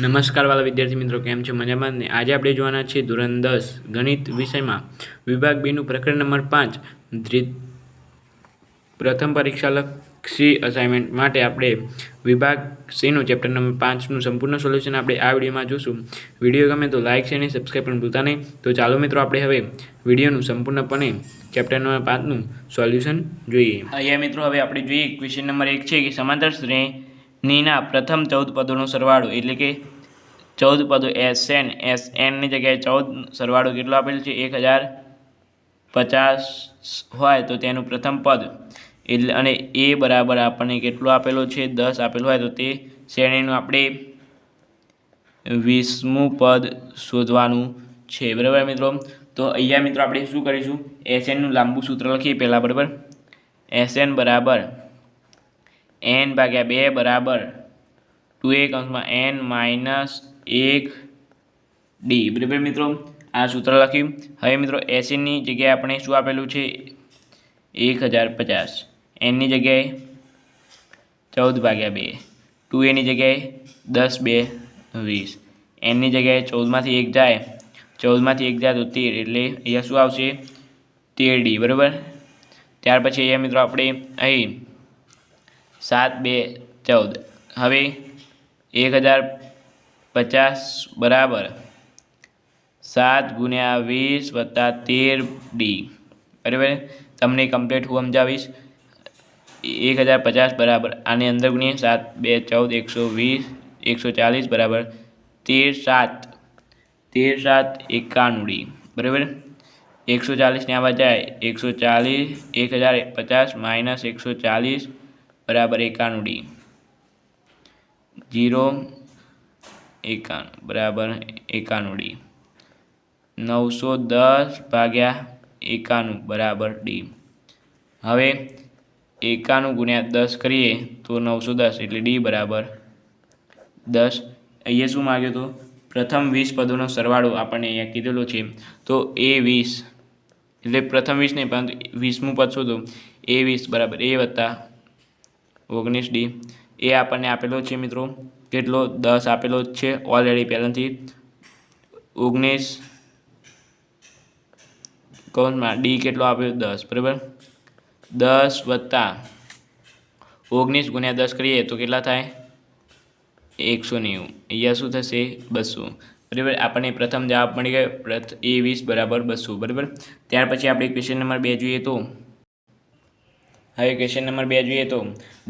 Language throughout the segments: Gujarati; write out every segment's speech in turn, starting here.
નમસ્કાર વાલા વિદ્યાર્થી મિત્રો, કેમ છો? મજામાં ને? આજે આપણે જોવાના છીએ ધોરણ 10 ગણિત વિષયમાં વિભાગ બીનું પ્રકરણ નંબર 5 પ્રથમ પરીક્ષાલક્ષી અસાઇનમેન્ટ માટે આપણે વિભાગ સીનું ચેપ્ટર નંબર 5નું સંપૂર્ણ સોલ્યુશન આપણે આ વિડીયોમાં જોશું. વિડીયો ગમે તો લાઇક છે અને સબસ્ક્રાઈબ પણ ભૂલતા નહીં. તો ચાલો મિત્રો, આપણે હવે વિડીયોનું સંપૂર્ણપણે ચેપ્ટર નંબર 5નું સોલ્યુશન જોઈએ. અહીંયા મિત્રો હવે આપણે જોઈએ ક્વેશ્ચન નંબર 1 છે કે સમાંતર શ્રેણીના પ્રથમ 14 પદોનો સરવાળો, એટલે કે 14 પદો SNની જગ્યાએ 14 સરવાળો કેટલો આપેલ છે? 1050 હોય તો તેનું પ્રથમ પદ એટલે અને એ બરાબર આપણને કેટલો આપેલો છે? 10 આપેલો હોય તો તે શ્રેણીનું આપણે 20મું પદ શોધવાનું છે. બરાબર મિત્રો? તો અહીંયા મિત્રો આપણે શું કરીશું? SNનું લાંબુ સૂત્ર લખીએ પહેલાં. બરાબર? SN બરાબર n/2 બરાબર 2n - 1d. બરાબર મિત્રો? આ સૂત્ર લખ્યું. હવે મિત્રો SNની જગ્યાએ આપણે શું આપેલું છે? 1050. nની જગ્યાએ 14/2, 2a ની જગ્યાએ 10 × 2 = 20, nની જગ્યાએ 14માંથી 1 જાય, 14માંથી 1 જાય તો 13, એટલે અહીંયા શું આવશે? 13d. બરાબર? ત્યાર પછી અહીંયા મિત્રો આપણે અહીં 7 × 2 = 14. હવે 1050 બરાબર 7 × 20 + 13d. બરાબર? તમને કમ્પ્લીટ હું સમજાવીશ. 1050 બરાબર આની અંદર ગુણીએ 7 × 2 = 14, 120, 140 બરાબર 13 × 7 = 91d. બરાબર? 140 ને આવા જાય, 140 1050 - 140 બરાબર 91d. 0 91 બરાબર 91d. 910/91 બરાબર d. હવે 91 × 10 કરીએ તો 910, એટલે d બરાબર 10. અહીંયા શું માગ્યો હતો? પ્રથમ 20 પદોનો સરવાળો આપણને અહીંયા કીધેલો છે. તો એ 20 એટલે પ્રથમ 20 નહીં, પરંતુ 20મું પદ શોધો. એ 20 બરાબર a + 19d. એ આપણને આપેલો છે મિત્રો કેટલો? 10 આપેલો જ છે ઓલરેડી પહેલાંથી. 19 કૌંસમાં d કેટલો આપ્યો? 10. બરાબર? 10 + 19 × 10 કરીએ તો કેટલા થાય? 190. અહીંયા શું થશે? 200. બરાબર? આપણને પ્રથમ જવાબ મળી ગયો. a 20 બરાબર 200. બરાબર? ત્યાર પછી આપણે ક્વેશ્ચન નંબર 2 જોઈએ તો હવે ક્વેશ્ચન નંબર 2 જોઈએ તો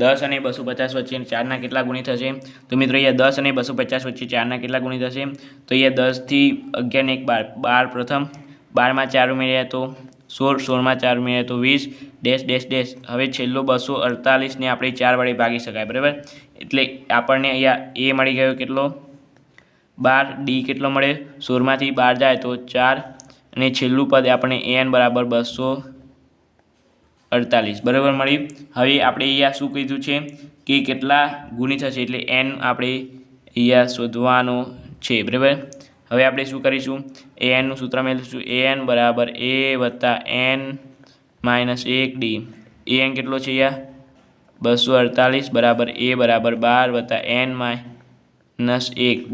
10 અને 250 વચ્ચે 4ના કેટલા ગુણી થશે? તો મિત્રો અહીંયા 10 અને 250 વચ્ચે 4ના કેટલા ગુણી થશે? તો અહીંયા 10 થી 11 ને 1 12 પ્રથમ, 12માં 4 ઉમેર્યા તો 16, 16માં 4 ઉમેર્યા તો 20 ડેશ ડેશ ડેશ. હવે છેલ્લો 248 ને આપણે 4 વડે ભાગી શકાય. બરાબર? એટલે આપણને અહીંયા એ મળી ગયો કેટલો? 12. ડી કેટલો મળે? 16માંથી 12 જાય તો 4, અને છેલ્લું પદ આપણે n બરાબર 248 બરાબર મળી. હવે આપણે અહીંયા શું કીધું છે કે કેટલા ગુણી થશે, એટલે n આપણે અહીંયા શોધવાનો છે. બરાબર? હવે આપણે શું કરીશું? anનું સૂત્ર મેળવીશું. an બરાબર a + n - 1d. an કેટલો છે અહીંયા? 248 બરાબર a બરાબર 12 + n - 1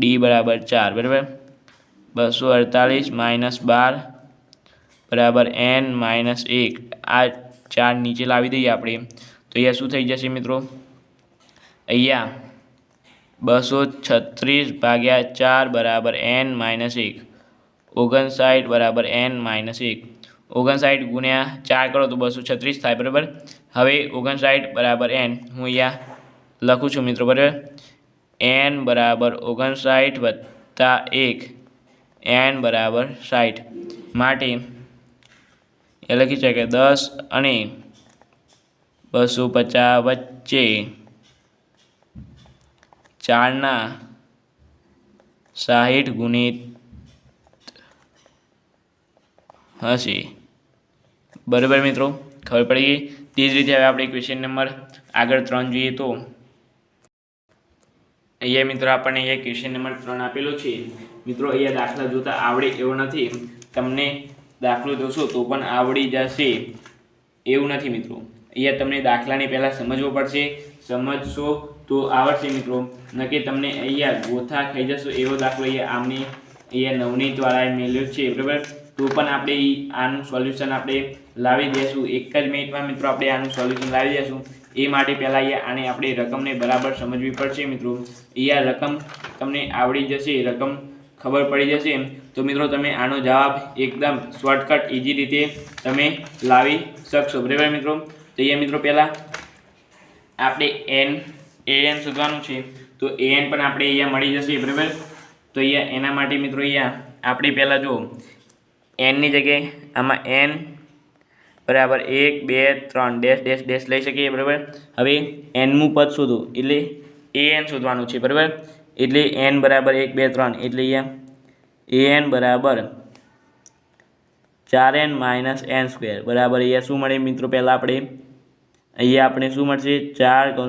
d બરાબર 4. બરાબર? 248 - 12 બરાબર n - 1. આ 4 નીચે લાવી દઈએ આપણે તો અહીંયા શું થઈ જશે મિત્રો? અહીંયા 236/4 બરાબર n - 1. 59 બરાબર n - 1. 59 × 4 કરો તો 236 થાય. બરાબર? હવે 59 બરાબર n હું અહીંયા લખું છું મિત્રો. બરાબર? n બરાબર 59 + 1, n બરાબર 60 માટે એ લખી શકાય 10 અને 250 વચ્ચે 4ના 60 ગુણિત હશે. બરાબર મિત્રો? ખબર પડી ગઈ? તે જ રીતે હવે આપણે ક્વેશ્ચન નંબર આગળ 3 જોઈએ તો અહીંયા મિત્રો આપણને અહીંયા ક્વેશ્ચન નંબર 3 આપેલો છે. મિત્રો અહીંયા દાખલા જોતા આવડે એવો નથી. તમને દાખલો જોશો તો પણ આવડી જશે એવું નથી મિત્રો. અહીંયા તમને દાખલાને પહેલાં સમજવો પડશે. સમજશો તો આવડશે મિત્રો, નકે તમને અહીંયા ગોથા ખાઈ જશો એવો દાખલો અહીંયા અહીંયા નવનીતવાળાએ મેળવ્યો છે, બરાબર. તો પણ આપણે આનું સોલ્યુશન આપણે લાવી દઈશું એક જ મિનિટમાં મિત્રો. આપણે આનું સોલ્યુશન લાવી દઈશું. એ માટે પહેલાં અહીંયા આને આપણે રકમને બરાબર સમજવી પડશે મિત્રો. અહીંયા રકમ તમને આવડી જશે, રકમ ખબર પડી જશે તો મિત્રો તમે આનો જવાબ એકદમ શોર્ટકટ ઇઝી રીતે તમે લાવી શકશો, બરાબર મિત્રો. તો અહીંયા મિત્રો પહેલાં આપણે an શોધવાનું છે. તો an પણ આપણે અહીંયા મળી જશે, બરાબર. તો અહીંયા એના માટે મિત્રો અહીંયા આપણે પહેલાં જો n ની જગ્યાએ આમાં n બરાબર 1 2 3 ડેશ ડેશ ડેશ લઈ શકીએ, બરાબર. હવે nમું પદ શોધો એટલે an શોધવાનું છે, બરાબર. એટલે n બરાબર 1 2 3 એટલે અહીંયા an બરાબર 4n - n² બરાબર અહીંયા શું મળે મિત્રો? પહેલાં આપણે શું મળશે? 4 - 1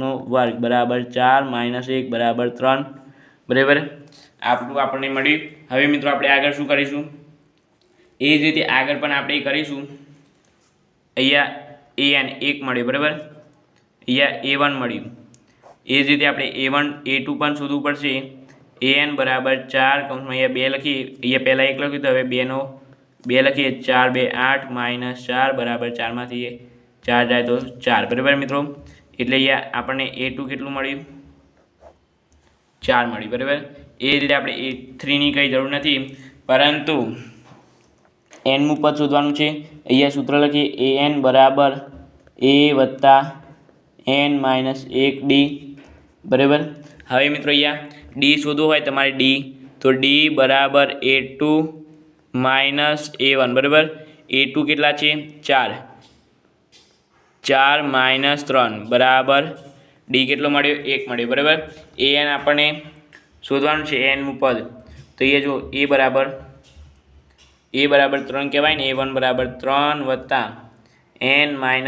નો વર્ગ બરાબર 4 - 1 બરાબર 3, બરાબર. આપણું આપણને મળ્યું. હવે મિત્રો આપણે આગળ શું કરીશું? એ જ રીતે આગળ પણ આપણે કરીશું. અહીંયા an 1 મળ્યું, બરાબર. અહીંયા a1 મળ્યું. એ જ રીતે આપણે a1 a2 પણ શોધવું પડશે. an બરાબર 4 અહીંયા 2 લખીએ, અહીંયા પહેલાં 1 લખ્યું તો હવે 2 લખીએ. 4 2 8 - 4 બરાબર 4માંથી 4 જાય તો 4, બરાબર મિત્રો. એટલે અહીંયા આપણને a2 કેટલું મળ્યું? 4 મળ્યું, બરાબર. એ રીતે આપણે a3ની કંઈ જરૂર નથી, પરંતુ nમું પદ શોધવાનું છે. અહીંયા સૂત્ર લખીએ an બરાબર a વત્તા n - 1d, બરાબર. હવે મિત્રો અહીંયા d શોધવું હોય તમારે d, તો d બરાબર a2 - a1, બરાબર. a2 કેટલા છે? 4 - 3 બરાબર d કેટલો મળ્યો? 1 મળ્યો, બરાબર. an આપણને શોધવાનું છે, nમું પદ. તો અહીંયા જો a બરાબર 3 કહેવાય ને. a1 બરાબર 3 વત્તા n - 1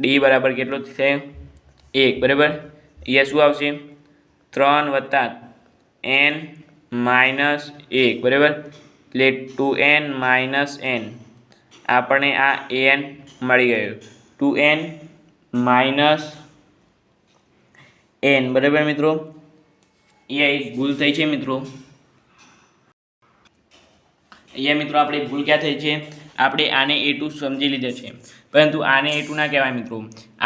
d બરાબર કેટલો થયો? 1, બરાબર. અહીંયા શું આવશે? 3 વત્તા n - 1, બરાબર. એટલે 2n - n આપણને આ an મળી ગયું. 2n - n, બરાબર મિત્રો. અહીંયા એક ભૂલ થઈ છે મિત્રો. અહીંયા મિત્રો આપણે ભૂલ ક્યાં થઈ છે? આપણે આને a2 સમજી લીધો છે, પરંતુ આને a2 ના કહેવાય મિત્રો.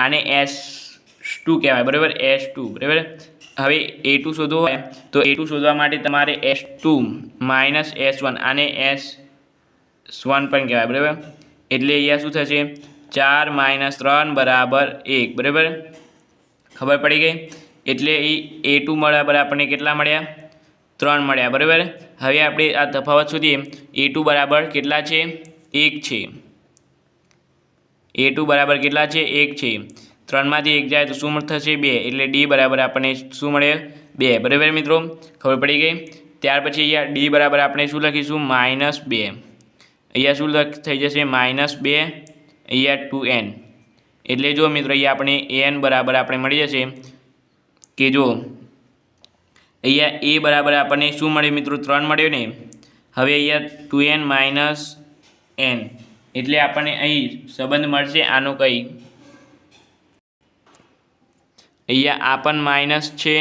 આને s2 કહેવાય, બરાબર. s2, બરાબર. હવે a2 શોધવો હોય તો a2 શોધવા માટે તમારે s2 - s1, આને s1 પણ કહેવાય, બરાબર. એટલે અહીંયા શું થશે? 4 - 3 બરાબર 1, બરાબર. ખબર પડી ગઈ? એટલે a2 બરાબર આપણને કેટલા મળ્યા? 3 મળ્યા, બરાબર. હવે આપણે આ તફાવત શોધીએ. a2 બરાબર કેટલા છે? 1 છે. a2 બરાબર કેટલા છે? 1 છે. 3માંથી 1 જાય તો શું થશે? 2. એટલે d બરાબર આપણને શું મળે? 2, બરાબર મિત્રો. ખબર પડી ગઈ? ત્યાર પછી અહીંયા d બરાબર આપણે શું લખીશું? -2. અહીંયા શું થઈ જશે? -2. અહીંયા 2n. એટલે જો મિત્રો અહીંયા આપણે an બરાબર આપણે મળી જશે કે જો અહીંયા a બરાબર આપણને શું મળે મિત્રો? 3 મળ્યો ને. હવે અહીંયા 2n - n એટલે આપણને અહીં સંબંધ મળશે આનો કંઈ. અહીંયા આ પણ માઇનસ છે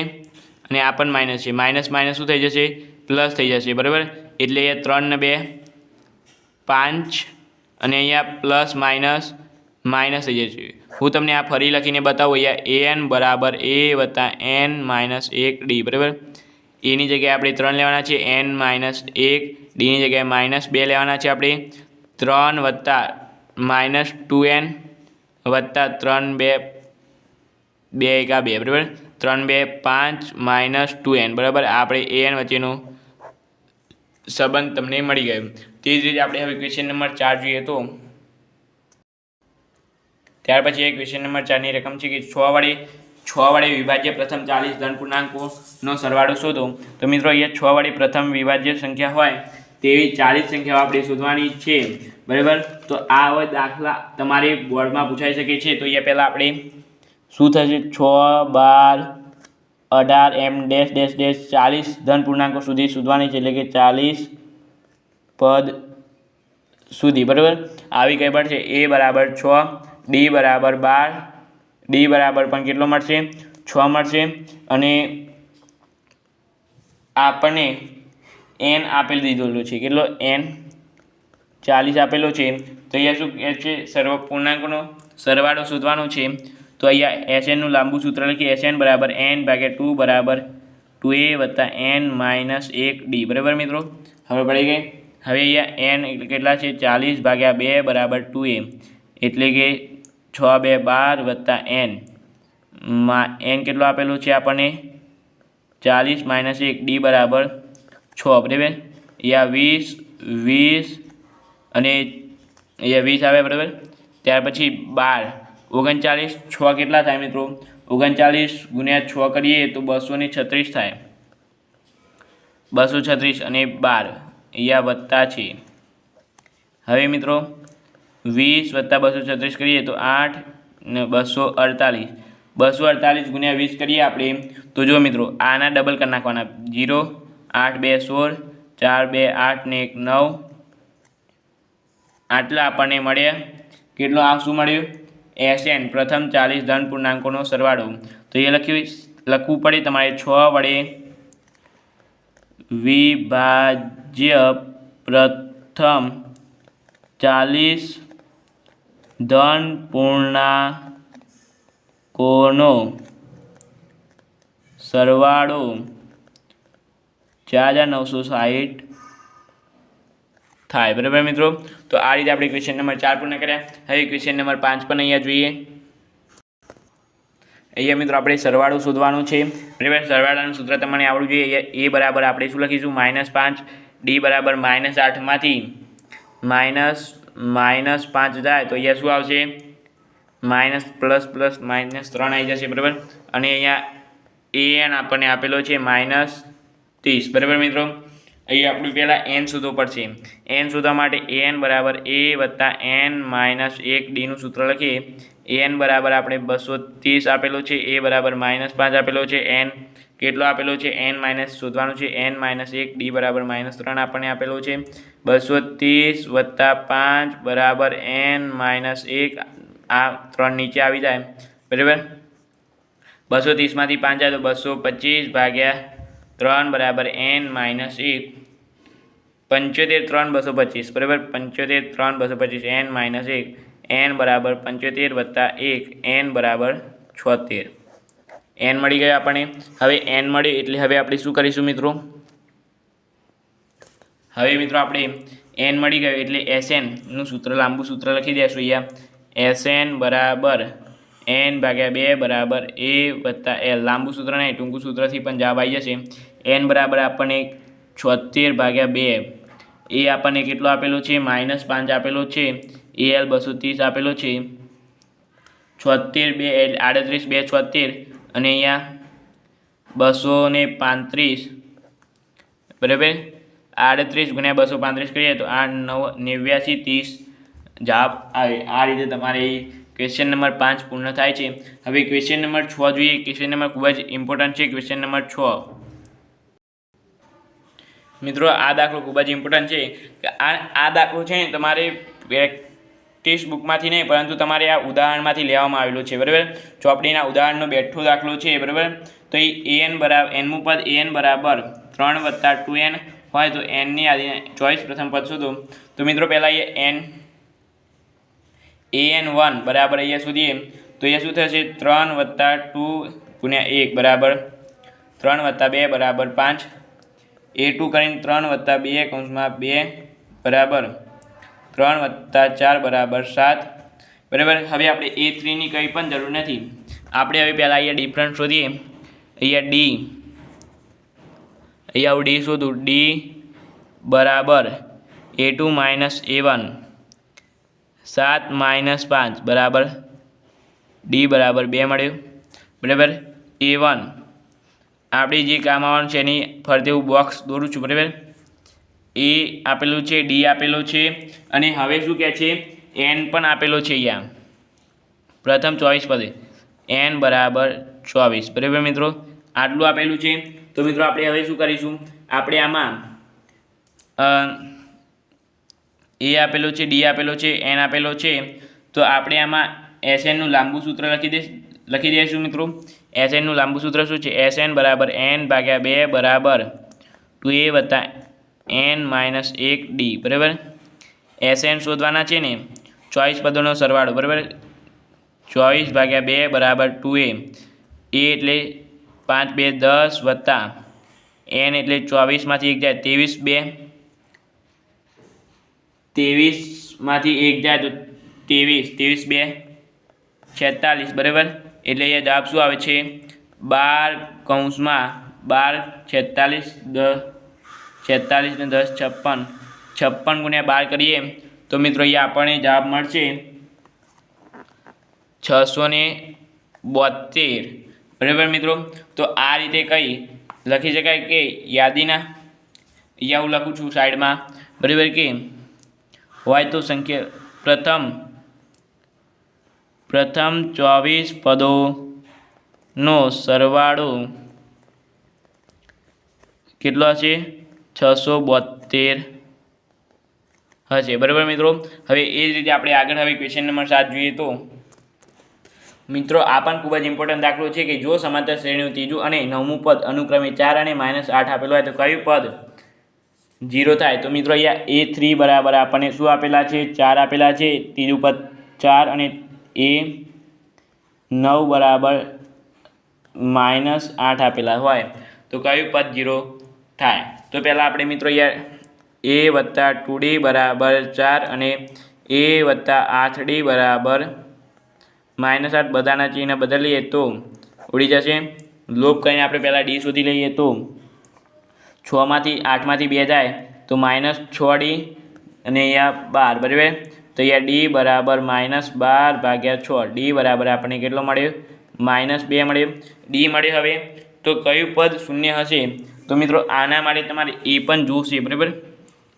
અને આ પણ માઇનસ છે. માઇનસ માઇનસ શું થઈ જશે? પ્લસ થઈ જશે, બરાબર. એટલે અહીંયા 3 ને 2 5 અને અહીંયા પ્લસ માઇનસ થઈ જશે. હું તમને આ ફરી લખીને બતાવું. અહીંયા an બરાબર a વત્તા n - 1d, બરાબર. એની જગ્યાએ આપણે 3 લેવાના છે, n - 1, ડીની જગ્યાએ -2 લેવાના છે આપણે. 3 વત્તા -2n વત્તા 3 2 2 1 2, બરાબર. 3 2 5 -2n, બરાબર. આપણે an વચ્ચેનો સંબંધ તમને મળી ગયો. તે જ રીતે આપણે હવે ક્વેશ્ચન નંબર 4 જોઈએ તો ત્યાર પછી એક ક્વેશ્ચન નંબર 4ની રકમ છે કે 6 વડે વિભાજ્ય પ્રથમ 40 ધન પૂર્ણાંકોનો સરવાળો શોધો. તો મિત્રો અહીંયા 6 વડે પ્રથમ વિભાજ્ય સંખ્યા હોય તેવી 40 સંખ્યાઓ આપણે શોધવાની છે, બરાબર. તો આ હવે દાખલા તમારે બોર્ડમાં પૂછાઈ શકે છે. તો અહીંયા પહેલાં આપણે શું થશે? 6 12 18 એમ ડેશ ડેશ ડેશ 40 ધન પૂર્ણાંકો સુધી શોધવાની છે. એટલે કે 40 પદ સુધી, બરાબર. આવી કઈ પણ છે એ બરાબર 6, ડી બરાબર 12, ડી બરાબર પણ કેટલો મળશે 6 મળશે, અને આપણને એન આપેલ દીધેલો છે, કેટલો એન 40 આપેલો છે. તો અહીંયા શું કહે છે, પૂર્ણાંકોનો સરવાળો શોધવાનો છે. તો અહીંયા SNનું લાંબુ સૂત્ર લખીએ, SN બરાબર n/2 બરાબર 2a વત્તા n માઇનસ 1d, બરાબર મિત્રો. હવે પડી ગઈ. હવે અહીંયા n એટલે કેટલા છે 40/2 બરાબર 2a, એટલે કે 6 2 12 વત્તા n n કેટલો આપેલો છે આપણને 40 માઇનસ 1, d બરાબર 6, બરાબર. અહીંયા 20 અને અહીંયા 20 આવે, બરાબર. ત્યાર પછી 12 39, 6 કેટલા થાય મિત્રો 39 ગુણ્યા 6 કરીએ તો 236 થાય, 236 અને 12 અહીંયા વત્તા છે. હવે મિત્રો 20 વત્તા 236 કરીએ તો 8 ને 248, 248 ગુણ્યા 20 કરીએ આપણે તો જો મિત્રો આના ડબલ કરી નાખવાના, 0 8 2 16, 4 2 8 ને 1 9, આટલા આપણને મળ્યા. કેટલો આ શું મળ્યું SN પ્રથમ 40 ધન પૂર્ણાંકોનો સરવાળો. તો એ લખવું પડે તમારે 6 વડે વિભાજ્ય પ્રથમ 40 ધન પૂર્ણાંકોનો સરવાળો 4960 થાય, બરાબર મિત્રો. તો આ રીતે આપણે ક્વેશ્ચન નંબર 4 પૂર્ણ કર્યા. હવે ક્વેશ્ચન નંબર 5 પણ અહીંયા જોઈએ. અહીંયા મિત્રો આપણે સરવાળો શોધવાનો છે, બરાબર. સરવાળાનું સૂત્ર તમને આવડવું જોઈએ. એ બરાબર આપણે શું લખીશું -5, ડી બરાબર -8 માંથી -5 જાય તો અહીંયા શું આવશે માઇનસ પ્લસ પ્લસ -3 આવી જશે, બરાબર. અને અહીંયા an આપણને આપેલો છે -30, બરાબર મિત્રો. અહીં આપણે પહેલાં n શોધવો પડશે. n શોધવા માટે an બરાબર a વત્તા n માઇનસ 1dનું સૂત્ર લખીએ. an બરાબર આપણે 230 આપેલો છે, a બરાબર -5 આપેલો છે, n કેટલો આપેલો છે n માઇનસ શોધવાનું છે n માઇનસ 1, d બરાબર -3 આપણને આપેલો છે. 230 વત્તા 5 બરાબર n માઇનસ 1, આ 3 નીચે આવી જાય, બરાબર. 230 માંથી 5 જાય તો 225 ભાગ્યા 3 બરાબર n માઇનસ 1, 75 3 225, બરાબર. 75 3 225, n માઇનસ 1, n બરાબર 75 વત્તા 1, n બરાબર 76, n મળી ગયો આપણને. હવે n મળ્યું એટલે હવે આપણે શું કરીશું મિત્રો, હવે મિત્રો આપણે n મળી ગયો એટલે SNનું સૂત્ર લાંબુ સૂત્ર લખી દઈશું. અહીંયા SN બરાબર n/2 બરાબર a વત્તા l, લાંબુ સૂત્ર નહીં ટૂંકું સૂત્રથી પણ જવાબ આવી જશે. n બરાબર આપણને 76/2, એ આપણને કેટલો આપેલો છે -5 આપેલો છે, al 230 આપેલો છે, 76 2 38 2 76, અને અહીંયા 235, બરાબર. 38 ગુણ્યા 235 કરીએ તો 8 9 89 30 જવાબ આવે. આ રીતે તમારે ક્વેશ્ચન નંબર 5 પૂર્ણ થાય છે. હવે ક્વેશ્ચન નંબર 6 જોઈએ. ક્વેશ્ચન નંબર ખૂબ જ ઇમ્પોર્ટન્ટ છે. ક્વેશ્ચન નંબર 6 મિત્રો, આ દાખલો ખૂબ જ ઇમ્પોર્ટન્ટ છે કે આ દાખલો છે ને તમારે પ્રેક્ટિસ બુકમાંથી નહીં પરંતુ તમારે આ ઉદાહરણમાંથી લેવામાં આવેલું છે, બરાબર. ચોપડીના ઉદાહરણનો બેઠો દાખલો છે, બરાબર. તો એ an બરાબર nમું પદ an બરાબર 3 વત્તા 2n હોય તો nની આદિ ચોઈસ પ્રથમ પદ શોધો. તો મિત્રો પહેલાં an1 બરાબર અહીંયા શોધીએ તો અહીંયા શું થશે 3 વત્તા 2 ગુણ્યા 1 બરાબર 3 વત્તા 2 બરાબર 5, a2 કરીને 3 વત્તા 2 કૌંસમાં 2 બરાબર 3 વત્તા 4 બરાબર 7, બરાબર. હવે આપણે a3ની કંઈ પણ જરૂર નથી. આપણે હવે પહેલાં અહીંયા ડિફરન્સ શોધીએ. અહીંયા ડી શોધું. ડી બરાબર a2 માઇનસ a1, 7 માઇનસ 5 બરાબર ડી બરાબર 2 મળ્યું, બરાબર. a1 આપણે જે કામ આવવાનું છે એની ફરતે હું બોક્સ દોરું છું, બરાબર. એ આપેલું છે, ડી આપેલો છે, અને હવે શું કહે છે n પણ આપેલો છે. અહીંયા પ્રથમ 24 પદે n બરાબર 24, બરાબર મિત્રો. આટલું આપેલું છે. તો મિત્રો આપણે હવે શું કરીશું, આપણે આમાં એ આપેલો છે, ડી આપેલો છે, એન આપેલો છે, તો આપણે આમાં એસએનનું લાંબુ સૂત્ર લખી દઈશું મિત્રો. એસએનનું લાંબુ સૂત્ર શું છે? એસએન બરાબર n ભાગ્યા 2 બરાબર 2a વત્તા n માઇનસ 1 ડી. બરાબર. એસએન શોધવાના છે ને 24 પદોનો સરવાળો. બરાબર. 24 ભાગ્યા 2 બરાબર 2a. એ એટલે 5 2 10 વત્તા n એટલે 24માંથી 1 જાય 23 23માંથી 1 જાય તો 23 2 46. બરાબર. એટલે એ જવાબ શું આવે છે? 12 કૌંસમાં 12 46 ને 10 56. 56 ગુણ્યા 12 કરીએ તો મિત્રો અહીંયા આપણને જવાબ મળશે 672. બરાબર મિત્રો. તો આ રીતે કઈ લખી શકાય કે યાદીના, અહીંયા હું લખું છું સાઈડમાં. બરાબર કે હોય તો સંખ્યા પ્રથમ 24 પદોનો સરવાળો કેટલો હશે? 672 હશે. બરાબર મિત્રો. હવે એ જ રીતે આપણે આગળ હવે ક્વેશ્ચન નંબર 7 જોઈએ તો મિત્રો આ પણ ખૂબ જ ઇમ્પોર્ટન્ટ દાખલો છે કે જો સમાંતર શ્રેણીનું ત્રીજું અને નવમું પદ અનુક્રમે 4 અને -8 આપેલું હોય તો કયું પદ 0 થાય? તો મિત્રો અહીંયા A3 બરાબર આપણને શું આપેલા છે? 4 આપેલા છે. ત્રીજું પદ 4 અને A9 બરાબર -8 આપેલા હોય તો કયું પદ 0 થાય? તો પહેલાં આપણે મિત્રો અહીંયા A વત્તા 2D બરાબર 4 અને A વત્તા 8D બરાબર -8 બધાના ચિહ્ન બદલીએ તો ઉડી જશે. લોપ કરીને આપણે પહેલાં D શોધી લઈએ તો 6માંથી 8માંથી 2 જાય તો -6D અને અહીંયા 12. બરાબર. તો અહીંયા D બરાબર -12 ભાગ્યા 6. D બરાબર આપણને કેટલો મળ્યો? -2 મળ્યો. D મળ્યો. હવે તો કયું પદ શૂન્ય હશે? તો મિત્રો આના માટે તમારે એ પણ જોશે. બરાબર.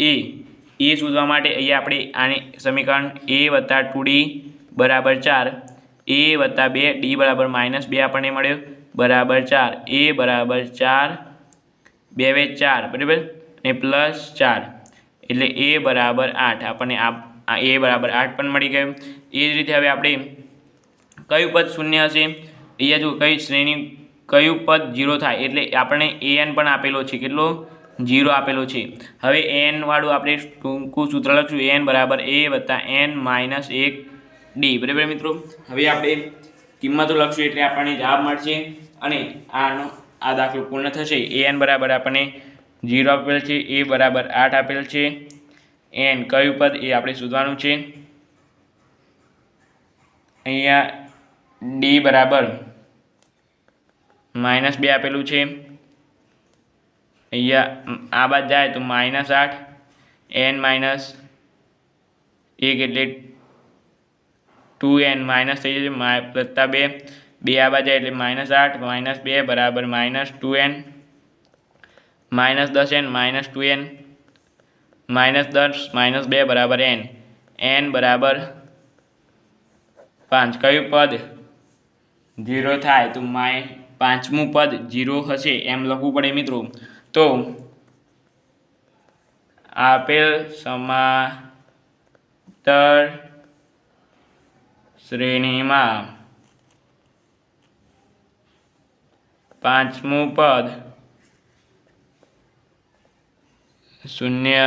એ શોધવા માટે અહીંયા આપણે આને સમીકરણ A વત્તા 2D બરાબર 4, A વત્તા 2 D બરાબર -2 આપણને મળ્યો બરાબર 4. A બરાબર 4 2 4. બરાબર. અને +4 એટલે A બરાબર 8 આપણને A બરાબર 8 પણ મળી ગયું. એ જ રીતે હવે આપણે કયું પદ શૂન્ય હશે? અહીંયા જો કઈ શ્રેણી કયું પદ 0 થાય એટલે આપણને an પણ આપેલો છે. કેટલો? 0 આપેલો છે. હવે an વાળું આપણે ટૂંકું સૂત્ર લખશું. an બરાબર A વત્તા n માઇનસ 1 D. બરાબર મિત્રો. હવે આપણે કિંમતો લખશું એટલે આપણને જવાબ મળશે અને આ દાખલો પૂર્ણ થશે. an બરાબર આપણને 0 આપેલ છે, A બરાબર 8 આપેલ છે, n કયું પદ એ આપણે શોધવાનું છે. અહીંયા D બરાબર -2 આપેલું છે. અહીંયા આ બાદ જાય તો -8 n માઇનસ 1 એટલે 2n માઇનસ થઈ જશે +2 આ બાદ જાય એટલે -8 -2 બરાબર -2n -10n -2n -10 -2 બરાબર n બરાબર 5. કયું પદ 0 થાય? તો પાંચમું પદ 0 હશે એમ લખવું પડે મિત્રો. તો આપેલ સમાંતર શ્રેણીમાં પાંચમું પદ શૂન્ય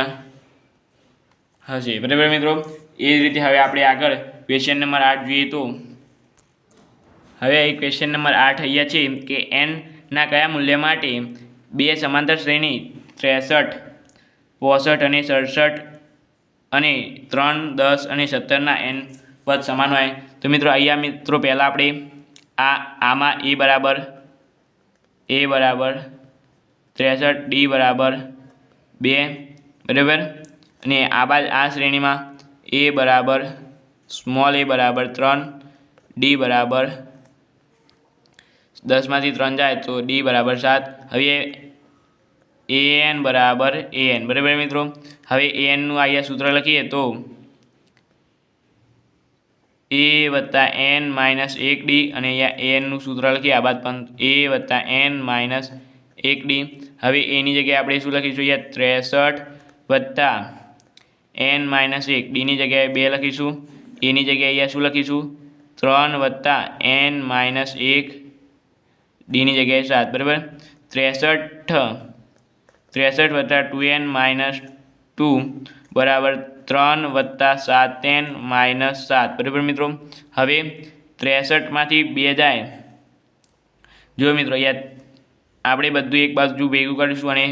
હશે. બરાબર મિત્રો. એ જ રીતે હવે આપણે આગળ ક્વેશ્ચન નંબર 8 જોઈએ તો હવે ક્વેશ્ચન નંબર 8 અહીંયા છે કે n ના કયા મૂલ્ય માટે બે સમાંતર શ્રેણી 63, 65 અને 67 અને 3, 10 અને 17ના n પદ સમાન હોય? તો મિત્રો અહીંયા મિત્રો પહેલાં આપણે આમાં A બરાબર 63, D બરાબર 2. બરાબર. અને આ બાદ આ શ્રેણીમાં A બરાબર સ્મોલ a બરાબર 3, D બરાબર 10માંથી 3 જાય તો D બરાબર 7. હવે an બરાબર an. બરાબર મિત્રો. હવે anનું અહીંયા સૂત્ર લખીએ તો A વત્તા n માઇનસ 1 D અને અહીંયા anનું સૂત્ર લખીએ આ બાદ પણ A વત્તા n માઇનસ 1 D. હવે એની જગ્યાએ આપણે શું લખીશું? અહીંયા 63 વત્તા n માઇનસ 1 ડીની જગ્યાએ 2 લખીશું, એની જગ્યાએ અહીંયા શું લખીશું 3 વત્તા n માઇનસ 1 ડીની જગ્યાએ 7 બરાબર. 63 વત્તા 2n માઇનસ 2 બરાબર 3 વત્તા 7n માઇનસ 7 બરાબર મિત્રો. હવે 63માંથી 2 જાય, જો મિત્રો અહીંયા આપણે બધું એક બાજુ ભેગું કરીશું અને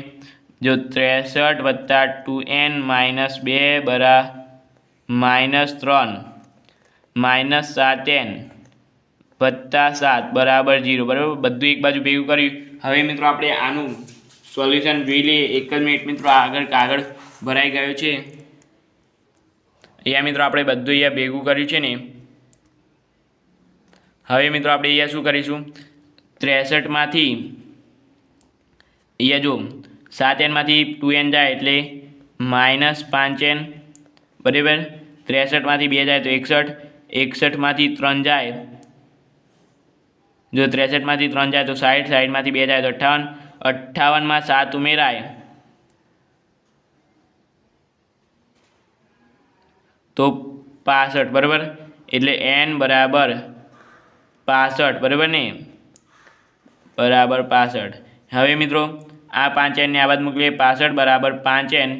જો 63 વત્તા 2n માઇનસ 2 બરાબર માઇનસ 3 માઇનસ 7n વત્તા 7 બરાબર 0 બરાબર. બધું એક બાજુ ભેગું કર્યું. હવે મિત્રો આપણે આનું સોલ્યુશન જોઈ લઈએ. એક જ મિનિટ મિત્રો, કાગળ ભરાઈ ગયો છે. અહીંયા મિત્રો આપણે બધું અહીંયા ભેગું કર્યું છે ને. હવે મિત્રો આપણે અહીંયા શું કરીશું, 63માંથી અહીંયા જો 7nમાંથી 2n જાય એટલે માઇનસ 5n બરાબર. 63માંથી 2 જાય તો 61, 61માંથી 3 જાય, જો 63માંથી 3 જાય તો 60, 60માંથી 2 જાય તો 58, 58માં 7 ઉમેરાય તો 65 બરાબર. એટલે n બરાબર 65 બરાબર ને, બરાબર 65. હવે મિત્રો આ 5n ને આ બાદ મોકલીએ, 65 બરાબર 5n,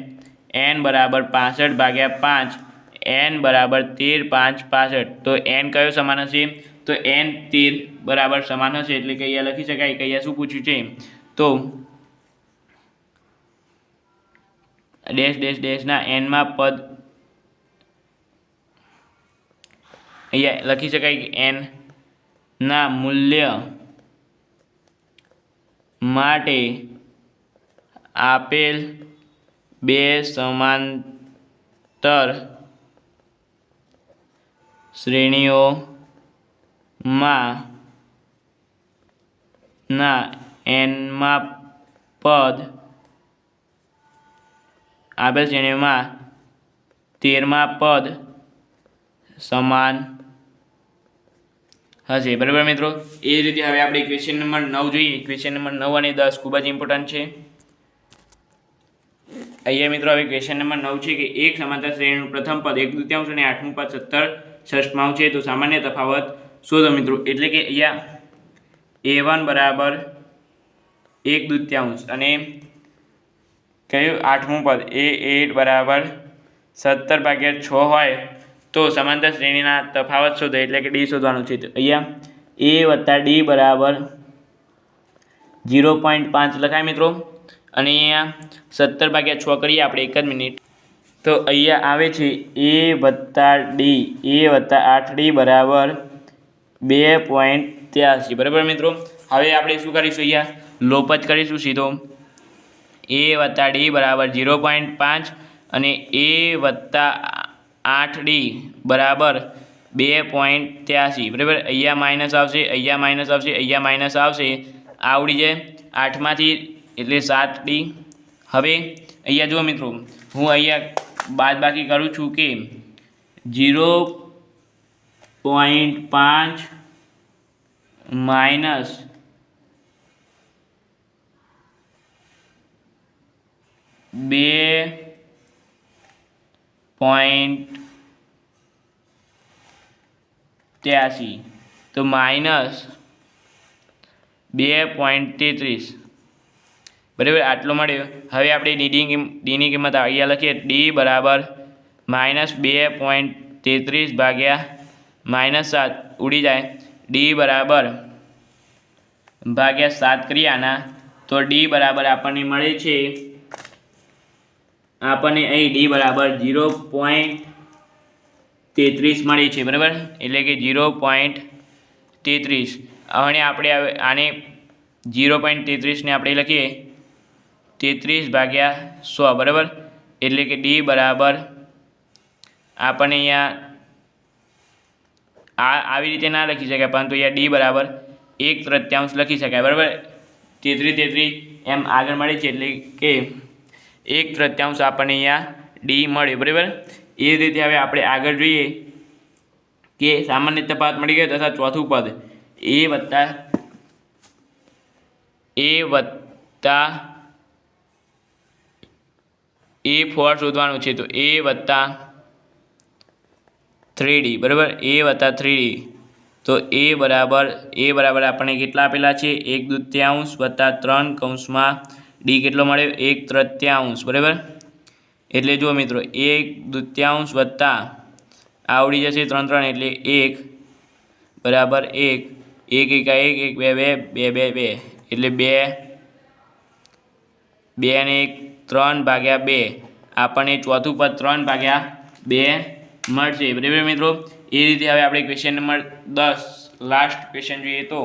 n બરાબર 65 ભાગ્યા 5, n બરાબર 13, 5 65. તો n કયો સમાન હશે, તો n 13 બરાબર સમાન હશે. એટલે કે અહીંયા લખી શકાય કે અહીંયા શું પૂછ્યું છે, તો ડેશ ડેશ ડેશના એનમાં પદ અહીંયા લખી શકાય કે n ના મૂલ્ય માટે આપેલ બે સમાંતર શ્રેણીઓમાં ના એનમાં પદ આપેલ શ્રેણીઓમાં 13મા પદ સમાન હશે બરાબર મિત્રો. એ જ રીતે હવે આપણે ક્વેશ્ચન નંબર 9 જોઈએ. ક્વેશ્ચન નંબર 9 અને 10 ખૂબ જ ઇમ્પોર્ટન્ટ છે. અહીંયા મિત્રો હવે ક્વેશ્ચન નંબર 9 છે કે એક સમાંતર શ્રેણીનું પ્રથમ પદ 1/2 અને 8મું પદ 17/6 છે તો સામાન્ય તફાવત શોધો મિત્રો. એટલે કે અહીંયા a1 બરાબર 1/2 અને કયું 8મું પદ a8 બરાબર 17/6 હોય તો સમાંતર શ્રેણીના તફાવત શોધો. એટલે કે ડી શોધવાનું છે. તો અહીંયા a વત્તા ડી બરાબર 0.5 લખાય મિત્રો. અને અહીંયા 17/6 કરીએ આપણે, એક જ મિનિટ. તો અહીંયા આવે છે a વત્તા 8d બરાબર 2.83 બરાબર મિત્રો. હવે આપણે શું કરીશું, અહીંયા લોપ જ કરીશું સીધો. a વત્તા ડી બરાબર 0.5 અને a વત્તા 8d બરાબર 2.83 બરાબર. અહીંયા માઇનસ આવશે, અહીંયા માઇનસ આવશે, અહીંયા માઇનસ આવશે, આવડી જાય 8માંથી એટલે 7d. હવે અહીંયા જુઓ મિત્રો, હું અહીંયા બાદબાકી કરું છું કે 0.5 માઇનસ 2.83 તો માઇનસ 2.33 બરાબર આટલો મળ્યો. હવે આપણે ડીની કિંમત અહીંયા લખીએ, ડી બરાબર માઇનસ 2.33 ભાગ્યા માઇનસ 7 ઉડી જાય, ડી બરાબર ભાગ્યા 7 કરીએ આના તો ડી બરાબર આપણને મળે છે, આપણને અહીં ડી બરાબર 0.33 મળી છે બરાબર. એટલે કે 0.33. હવે આપણે આને 0.33 ને આપણે લખીએ 33/100 બરાબર. એટલે કે ડી બરાબર આપણને અહીંયા આવી રીતે ના લખી શકાય, પરંતુ અહીંયા ડી બરાબર 1/3 લખી શકાય બરાબર. 33 એમ આગળ મળે છે એટલે કે 1/3 આપણને અહીંયા ડી મળે બરાબર. એ રીતે હવે આપણે આગળ જોઈએ કે સામાન્ય તફાવત મળી ગયો તથા ચોથું પદ a વત્તા 2.33 A4 શોધવાનું છે તો A વત્તા 3D બરાબર A વત્તા 3D તો A બરાબર આપણને કેટલા આપેલા છે 1/2 વત્તા 3 કૌંસમાં D કેટલો મળ્યો 1/3 બરાબર એટલે જુઓ મિત્રો 1/2 વત્તા આવડી જશે 3 3 એટલે 1 બરાબર 1 1 1 1 1 2 2 2 2 એટલે 2 2 ને 1 3 ભાગ્યા 2 આપણને ચોથું પદ 3 ભાગ્યા 2 મળશે બરાબર મિત્રો એ રીતે હવે આપણે ક્વેશ્ચન નંબર 10 લાસ્ટ ક્વેશ્ચન જોઈએ તો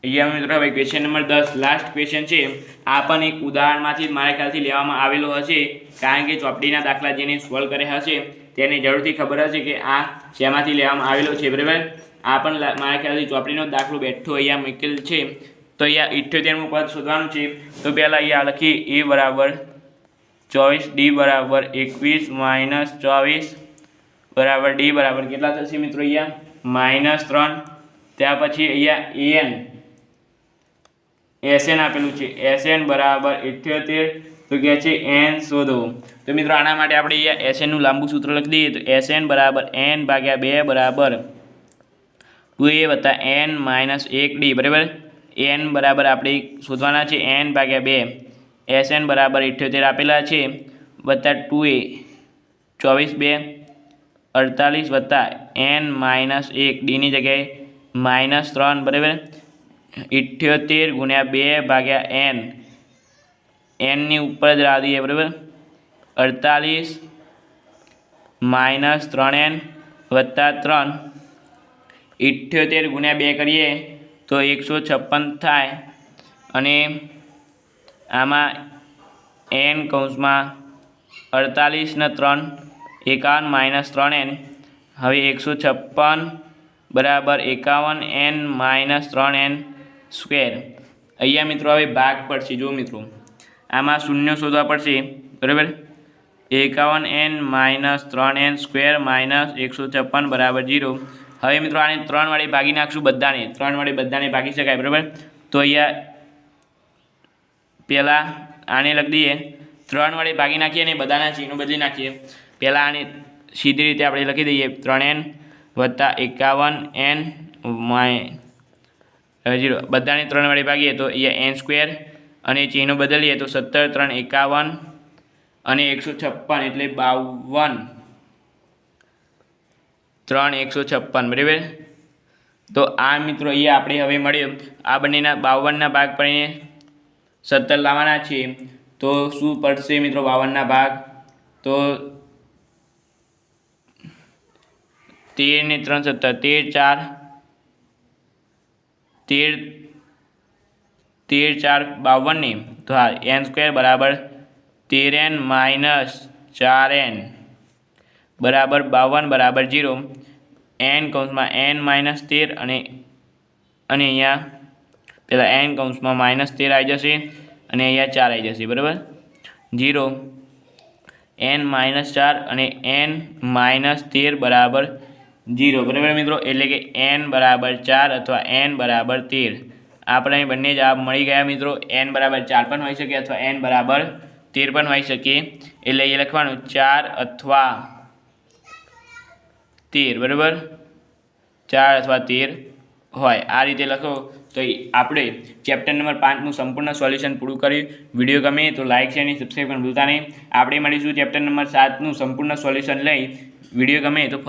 અહીંયા મિત્રો હવે ક્વેશ્ચન નંબર 10 લાસ્ટ ક્વેશ્ચન છે આ પણ એક ઉદાહરણમાંથી મારા ખ્યાલથી લેવામાં આવેલો હશે કારણ કે ચોપડીના દાખલા જેને સોલ્વ કર્યા હશે તેને જરૂરથી ખબર હશે કે આ શેમાંથી લેવામાં આવેલો છે બરાબર આ પણ મારા ખ્યાલથી ચોપડીનો દાખલો બેઠો અહીંયા મૂકેલ છે તો અહીંયા 78મું પદ શોધવાનું છે તો પહેલાં અહીંયા લખીએ A બરાબર 24 D બરાબર 21 માઇનસ 24 બરાબર D બરાબર કેટલા થશે મિત્રો અહીંયા -3 ત્યાર પછી અહીંયા SN આપેલું છે SN બરાબર 78 તો કહે છે n શોધો તો મિત્રો આના માટે આપણે અહીંયા SN નું લાંબુ સૂત્ર લખી દઈએ તો SN બરાબર n ભાગ્યા 2 બરાબર 2a વત્તા n માઇનસ 1d બરાબર n બરાબર આપણે શોધવાના છે n ભાગ્યા 2 SN બરાબર 78 આપેલા છે વત્તા 2a 24 2 48 વત્તા n માઇનસ 1 d ની જગ્યાએ -3 બરાબર 78 ગુણ્યા 2 ભાગ્યા n ની ઉપર જ રાહ દઈએ બરાબર 48 -3n વત્તા 3 78 ગુણ્યા 2 કરીએ તો 156 થાય અને આમાં n કૌંસમાં 48 ને 3 51 -3n હવે 156 બરાબર 51n -3n સ્ક્વેર અહીંયા મિત્રો હવે ભાગ પડશે જો મિત્રો આમાં શૂન્ય શોધવા પડશે બરાબર 51n -3n સ્ક્વેર -156 બરાબર 0 હવે મિત્રો આને 3 વડે ભાગી નાખશું બધાને 3 વડે બધાને ભાગી શકાય બરાબર તો અહીંયા પહેલાં આને લખી દઈએ 3 વડે ભાગી નાખીએ અને બધાના ચિહ્નો બદલી નાખીએ પહેલાં આને સીધી રીતે આપણે લખી દઈએ 3n વત્તા 51n 0 બધાને 3 વડે ભાગીએ તો અહીંયા n સ્ક્વેર અને ચિહ્નો બદલીએ તો 17 3 51 અને 156 એટલે 52 3 156 બરાબર તો આ મિત્રો અહીંયા આપણે હવે મળ્યો આ બંનેના 52ના ભાગ પડીને 17 લાવવાના છે તો શું પડશે મિત્રો 52ના ભાગ તો 13 ને 3 17 13 4 52 ને તો હા n સ્ક્વેર બરાબર 13n -4n બરાબર 52 બરાબર 0 n કૌંસમાં n -13 અને અહીંયા પહેલાં n કૌંસમાં -13 આવી જશે અને અહીંયા 4 આવી જશે બરાબર 0 n -4 અને n -13 બરાબર 0 બરાબર મિત્રો એટલે કે n બરાબર 4 અથવા n બરાબર 13 આપણે બંને જવાબ મળી ગયા મિત્રો n બરાબર 4 પણ હોઈ શકે અથવા n બરાબર 13 પણ હોઈ શકે એટલે એ લખવાનું 4 અથવા 13 બરાબર 4 અથવા 13 હોય આ રીતે લખો તો આપણે ચેપ્ટર નંબર 5નું સંપૂર્ણ સોલ્યુશન પૂરું કર્યું વિડીયો ગમે તો લાઇક શેર અને સબસ્ક્રાઈબ પણ ભૂલતા નહીં આપણે મળીશું ચેપ્ટર નંબર 7નું સંપૂર્ણ સોલ્યુશન લઈ વિડીયો ગમે તો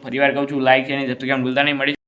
ફરીવાર કહું છું લાઇક શેર અને સબસ્ક્રાઈબ ભૂલતા નહીં મળી